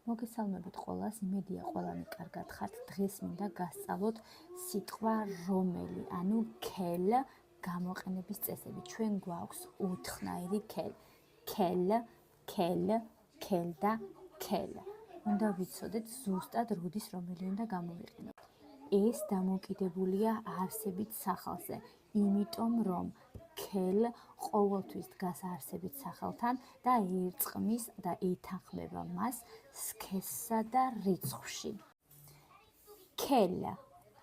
მოგესალმებით ყველას, იმედია ყველანი კარგად ხართ. დღეს მინდა გასწავლოთ სიტყვა რომელი, ანუ kell გამოყენების წესები. ჩვენ გვაქვს 4-ნაირი kell. kell, kell, kell და kell. უნდა ვიცოდეთ ზუსტად როდის რომელი უნდა გამოვიყენოთ. ეს დამოკიდებულია არსებით სახელზე, იმიტომ რომ kell ყოველთვის დგას არსებით სახელთან და ერწყმის და ეთანხმება მას სქესსა და რიცხვში. kell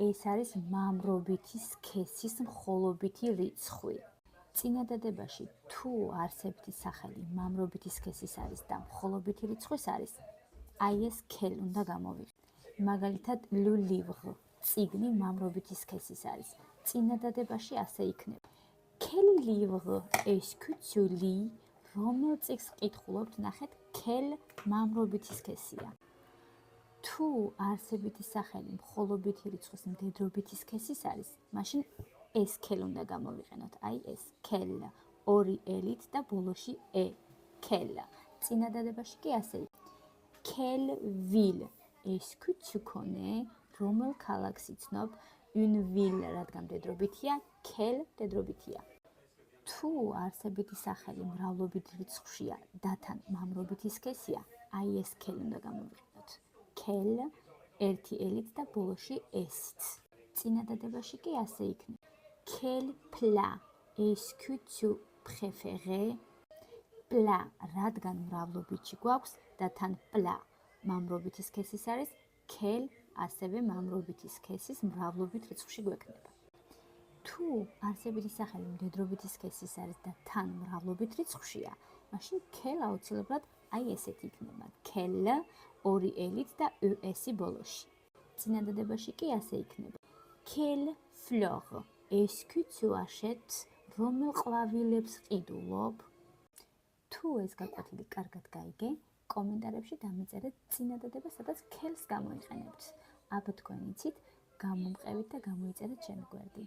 ეს არის მამრობითი სქესის მხოლობითი რიცხვი. წინადადებაში თუ არსებითი სახელი მამრობითი სქესის არის და მხოლობითი რიცხვის არის, აი ეს kell უნდა გამოვიყენოთ. მაგალითად, le livre წიგნი მამრობითი სქესის არის. წინადადებაში ასე იქნება. Quel livre est-ce que tu lis? რომელ წიგნს კითხულობთ, ნახეთ, kell მამრობითი სქესია. თუ არსებითი სახელი მხოლობითი რიცხვის მდედრობითი სქესის არის, მაშინ ეს kell უნდა გამოვიყენოთ. აი ეს kell, ორი ელით და ბოლოში e. kell. წინადადებაში კი ასე. Quelle ville est-ce que tu connais? რომელ ქალაქს იცნობ? Une ville, რადგან მდედრობითია, kell მდედრობითია. თუ არსებითი სახელი მრავლობით რიცხვშია და თან მამრობითი სქესია, აი ეს kell უნდა გამოვიყენოთ. kell, ერთი ელით და ბოლოში s-ით. წინადადებაში კი ასე იქნება. Quel plat est-ce que tu préfères? plat, რადგან მრავლობითში გვაქვს და თან plat მამრობითი სქესის არის, kell ასევე მამრობითი სქესის მრავლობით რიცხვში გვექნება. თუ არსებითი სახელი მდედრობითი სქესის არის და თან მრავლობით რიცხვშია, მაშინ kell აუცილებლად აი ესეთი იქნება. kell, ორი ელით და es-ი ბოლოში. წინადადებაში კი ასე იქნება. Quelle fleur est-ce que tu achètes? რომელ ყვავილებს ყიდულობ? თუ ეს გაკვეთილი კარგად გაიგე, კომენტარებში დამეწერეთ წინადადება, სადაც kell-ს გამოიყენებთ. აბა თქვენ იცით, გამომყევით და გამოიწერეთ ჩემი გვერდი.